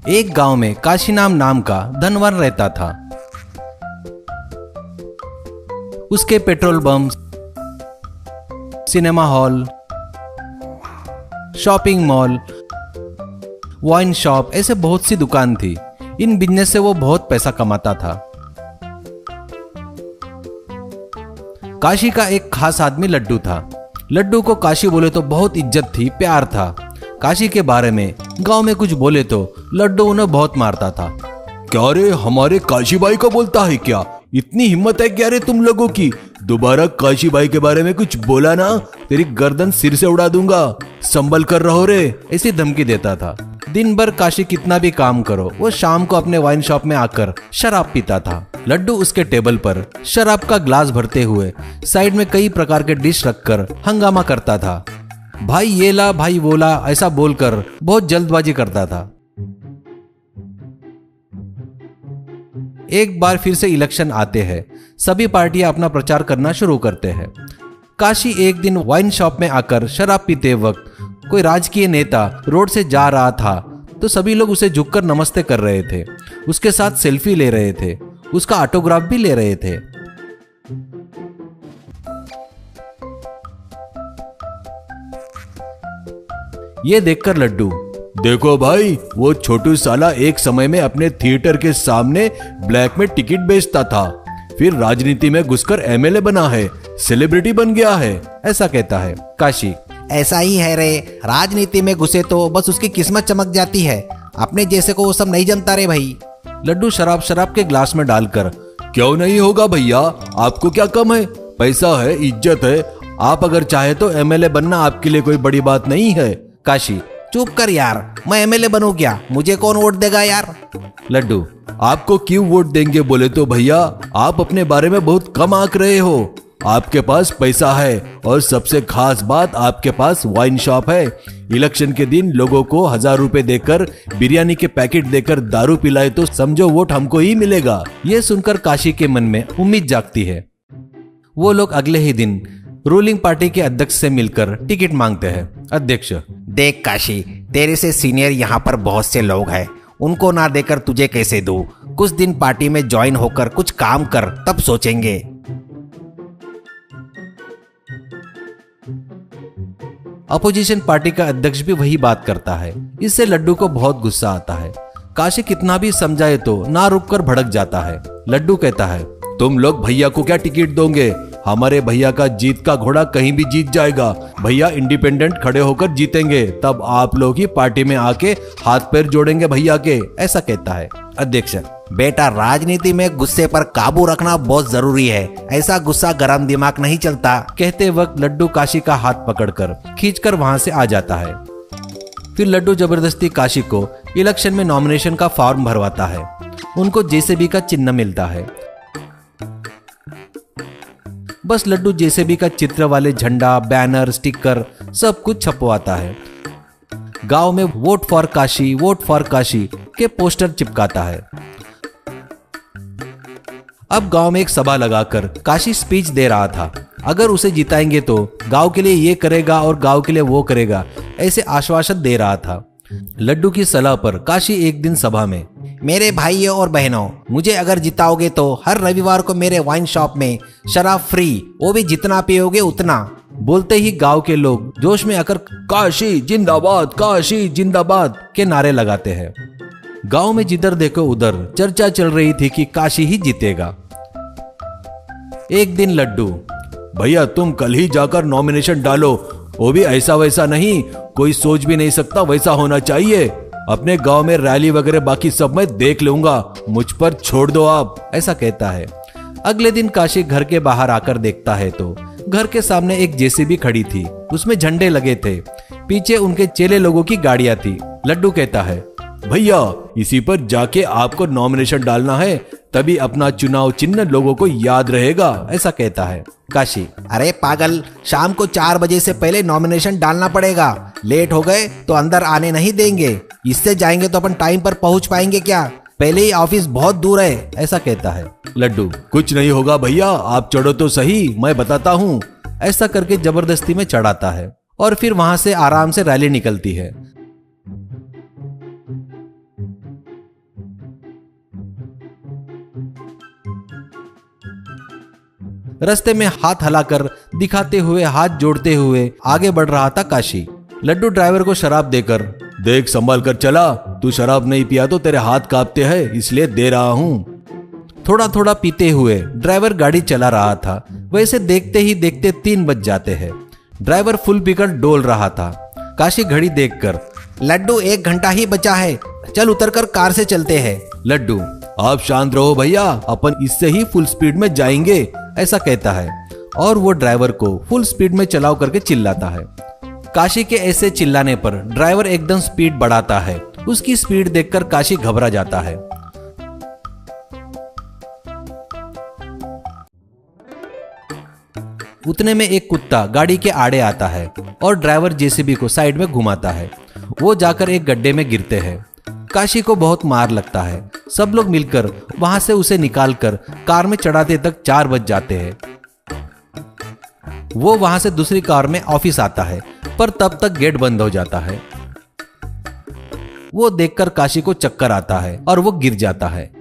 एक गांव में काशीनाम नाम का धनवान रहता था। उसके petrol pump, cinema hall, shopping mall, wine shop ऐसे बहुत सी दुकान थी। इन बिजनेस से वो बहुत पैसा कमाता था। काशी का एक खास आदमी लड्डू था। लड्डू को काशी बोले तो बहुत इज्जत थी, प्यार था। काशी के बारे में गांव में कुछ बोले तो लड्डू उन्हें बहुत मारता था। क्या रे, हमारे काशी भाई को बोलता है क्या? इतनी हिम्मत है क्या रे तुम लोगों की? दोबारा काशी भाई के बारे में कुछ बोला ना, तेरी गर्दन सिर से उड़ा दूंगा, संभल कर रहो रे, ऐसी धमकी देता था। दिन भर काशी कितना भी काम करो, वो शाम को अपने वाइन शॉप में आकर शराब पीता था। लड्डू उसके टेबल पर शराब का ग्लास भरते हुए साइड में कई प्रकार के डिश रखकर हंगामा करता था। भाई ये ला, भाई वो ला, ऐसा बोलकर बहुत जल्दबाजी करता था। एक बार फिर से इलेक्शन आते हैं। सभी पार्टियां अपना प्रचार करना शुरू करते हैं। काशी एक दिन वाइन शॉप में आकर शराब पीते वक्त कोई राजकीय नेता रोड से जा रहा था तो सभी लोग उसे झुककर नमस्ते कर रहे थे, उसके साथ सेल्फी ले रहे थे, उसका ऑटोग्राफ भी ले रहे थे। ये देखकर लड्डू, देखो भाई, वो छोटू साला एक समय में अपने थिएटर के सामने ब्लैक में टिकट बेचता था, फिर राजनीति में घुसकर एमएलए बना है, सेलिब्रिटी बन गया है, ऐसा कहता है। काशी, ऐसा ही है रे, राजनीति में घुसे तो बस उसकी किस्मत चमक जाती है, अपने जैसे को वो सब नहीं जमता रे भाई। लड्डू शराब के ग्लास में डालकर, क्यों नहीं होगा भैया, आपको क्या कम है? पैसा है, इज्जत है, आप अगर चाहे तो एमएलए बनना आपके लिए कोई बड़ी बात नहीं है। काशी, चुप कर यार, मैं एमएलए बनूं क्या? मुझे कौन वोट देगा यार? लड्डू, आपको क्यों वोट देंगे बोले तो भैया, आप अपने बारे में बहुत कम आंक रहे हो। आपके पास पैसा है और सबसे खास बात, आपके पास वाइन शॉप है। इलेक्शन के दिन लोगों को 1000 रुपए देकर, बिरयानी के पैकेट देकर दारू पिलाए तो समझो वोट हमको ही मिलेगा। ये सुनकर काशी के मन में उम्मीद जागती है। वो लोग अगले ही दिन रूलिंग पार्टी के अध्यक्ष से मिलकर टिकट मांगते हैं। अध्यक्ष, देख काशी, तेरे से सीनियर यहाँ पर बहुत से लोग हैं, उनको ना देकर तुझे कैसे दूं? कुछ दिन पार्टी में ज्वाइन होकर कुछ काम कर, तब सोचेंगे। अपोजिशन पार्टी का अध्यक्ष भी वही बात करता है। इससे लड्डू को बहुत गुस्सा आता है। काशी कितना भी समझाए तो ना रुककर भड़क जाता है। लड्डू कहता है, तुम लोग भैया को क्या टिकट दोगे? हमारे भैया का जीत का घोड़ा कहीं भी जीत जाएगा। भैया इंडिपेंडेंट खड़े होकर जीतेंगे, तब आप लोग ही पार्टी में आके हाथ पैर जोड़ेंगे भैया के, ऐसा कहता है। अध्यक्ष, बेटा, राजनीति में गुस्से पर काबू रखना बहुत जरूरी है, ऐसा गुस्सा गरम दिमाग नहीं चलता। कहते वक्त लड्डू काशी का हाथ पकड़कर खींचकर वहां से आ जाता है। फिर लड्डू जबरदस्ती काशी को इलेक्शन में नॉमिनेशन का फॉर्म भरवाता है। उनको जेसीबी का चिन्ह मिलता है। बस लड्डू जेसीबी का चित्र वाले झंडा, बैनर, स्टिकर सब कुछ छपवाता है। गांव में vote for Kashi, vote for Kashi के पोस्टर चिपकाता है। अब गांव में एक सभा लगाकर काशी स्पीच दे रहा था। अगर उसे जिताएंगे तो गांव के लिए ये करेगा और गांव के लिए वो करेगा, ऐसे आश्वासन दे रहा था। लड्डू की सलाह पर काशी एक दिन सभा में, मेरे भाइयों और बहनों, मुझे अगर जिताओगे तो हर रविवार को मेरे वाइन शॉप में शराब फ्री, वो भी जितना पियोगे उतना। बोलते ही गांव के लोग जोश में आकर काशी जिंदाबाद, काशी जिंदाबाद के नारे लगाते हैं। गांव में जिधर देखो उधर चर्चा चल रही थी कि काशी ही जीतेगा। एक दिन लड्डू, भैया तुम कल ही जाकर नॉमिनेशन डालो, वो भी ऐसा वैसा नहीं, कोई सोच भी नहीं सकता वैसा होना चाहिए। अपने गांव में रैली वगैरह बाकी सब मैं देख लूंगा, मुझ पर छोड़ दो आप, ऐसा कहता है। अगले दिन काशी घर के बाहर आकर देखता है तो घर के सामने एक जेसीबी खड़ी थी, उसमें झंडे लगे थे, पीछे उनके चेले लोगों की गाड़ियां थी। लड्डू कहता है, भैया इसी पर जाके आपको नॉमिनेशन डालना है, तभी अपना चुनाव चिन्ह लोगों को याद रहेगा, ऐसा कहता है। काशी, अरे पागल, शाम को 4 बजे से पहले नॉमिनेशन डालना पड़ेगा, लेट हो गए तो अंदर आने नहीं देंगे, इससे जाएंगे तो अपन टाइम पर पहुंच पाएंगे क्या? पहले ही ऑफिस बहुत दूर है, ऐसा कहता है। लड्डू, कुछ नहीं होगा भैया, आप चढ़ो तो सही, मैं बताता हूँ, ऐसा करके जबरदस्ती में चढ़ाता है और फिर वहां से आराम से रैली निकलती है। रास्ते में हाथ हिलाकर दिखाते हुए, हाथ जोड़ते हुए आगे बढ़ रहा था काशी। लड्डू ड्राइवर को शराब देकर, देख संभाल कर चला, तू शराब नहीं पिया तो तेरे हाथ कांपते हैं, इसलिए दे रहा हूँ। थोड़ा थोड़ा पीते हुए ड्राइवर गाड़ी चला रहा था। वैसे देखते ही देखते 3 बज जाते हैं। ड्राइवर फुल पीकर डोल रहा था। काशी घड़ी देखकर, लड्डू 1 घंटा ही बचा है, चल उतरकर कार से चलते हैं। लड्डू, आप शांत रहो भैया, अपन इससे ही फुल स्पीड में जाएंगे, ऐसा कहता है और वो ड्राइवर को फुल स्पीड में चलाओ करके चिल्लाता है। काशी के ऐसे चिल्लाने पर ड्राइवर एकदम स्पीड बढ़ाता है। उसकी स्पीड देखकर काशी घबरा जाता है। उतने में एक कुत्ता गाड़ी के आड़े आता है और ड्राइवर जेसीबी को साइड में घुमाता है। वो जाकर एक गड्ढे में गिरते हैं। काशी को बहुत मार लगता है। सब लोग मिलकर वहां से उसे निकालकर कार में चढ़ाते तक 4 बज जाते हैं। वो वहां से दूसरी कार में ऑफिस आता है, पर तब तक गेट बंद हो जाता है। वो देखकर काशी को चक्कर आता है और वो गिर जाता है।